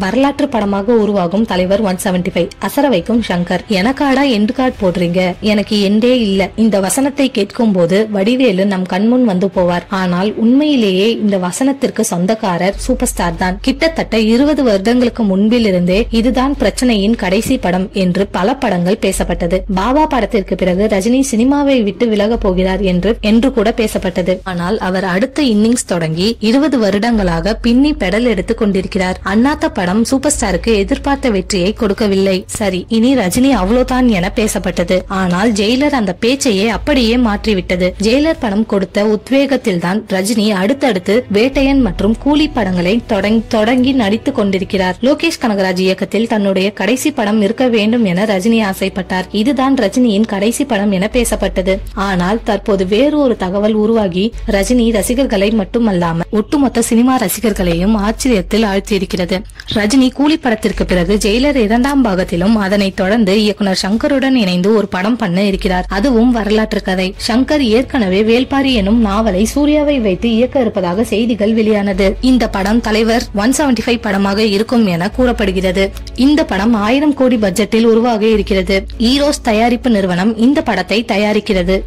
வரலாற்று படமாக உருவாகும் தலைவர் 175 அசர வைக்கும் சங்கர். எனக்காடா எண்டு கார்டு போடுறீங்க, எனக்கு எண்டே இல்ல. இந்த வசனத்தை கேட்கும் போது வடிவேலு நம் கண்முன் வந்து போவார். ஆனால் உண்மையிலேயே இந்த வசனத்திற்கு சொந்தக்காரர் சூப்பர் ஸ்டார் தான். கிட்டத்தட்ட 20 வருடங்களுக்கு முன்பிலிருந்தே இதுதான் பிரச்சனையின் கடைசி படம் என்று பல படங்கள் பேசப்பட்டது. பாபா படத்திற்கு பிறகு ரஜினி சினிமாவை விட்டு விலக போகிறார் என்று கூட பேசப்பட்டது. ஆனால் அவர் அடுத்த இன்னிங்ஸ் தொடங்கி 20 வருடங்களாக பின்னி பெடல் எடுத்துக் கொண்டிருக்கிறார். அண்ணாத்த படம் சூப்பர் ஸ்டாருக்கு எதிர்பார்த்த வெற்றியை கொடுக்கவில்லை. சரி, இனி ரஜினி அவ்வளவுதான் என பேசப்பட்டது. ஆனால் ஜெயிலர் அந்த பேச்சையே அப்படியே மாற்றிவிட்டது. ஜெயிலர் படம் கொடுத்த உத்வேகத்தில் தான் ரஜினி அடுத்தடுத்து வேட்டையன் மற்றும் கூலி படங்களை தொடங்கி நடித்துக் கொண்டிருக்கிறார். லோகேஷ் கனகராஜ் இயக்கத்தில் தன்னுடைய கடைசி படம் இருக்க வேண்டும் என ரஜினி ஆசைப்பட்டார். இதுதான் ரஜினியின் கடைசி படம் என பேசப்பட்டது. ஆனால் தற்போது வேறு ஒரு தகவல் உருவாகி ரஜினி ரசிகர்களை மட்டுமல்லாமல் ஒட்டுமொத்த சினிமா ரசிகர்களையும் ஆச்சரியத்தில் ஆழ்த்தியிருக்கிறது. ரஜினி கூலி படத்திற்கு பிறகு ஜெயிலர் 2ஆம் பாகத்திலும் அதனைத் தொடர்ந்து இயக்குனர் சங்கருடன் இணைந்து ஒரு படம் பண்ண இருக்கிறார். அதுவும் வரலாற்று கதை. சங்கர் ஏற்கனவே வேல்பாரி எனும் நாவலை சூர்யாவை வைத்து இயக்க இருப்பதாக செய்திகள் வெளியானது. இந்த படம் தலைவர் 175 படமாக இருக்கும் என கூறப்படுகிறது. இந்த படம் 1000 கோடி பட்ஜெட்டில் உருவாக இருக்கிறது. ஈரோஸ் தயாரிப்பு நிறுவனம் இந்த படத்தை தயாரிக்கிறது.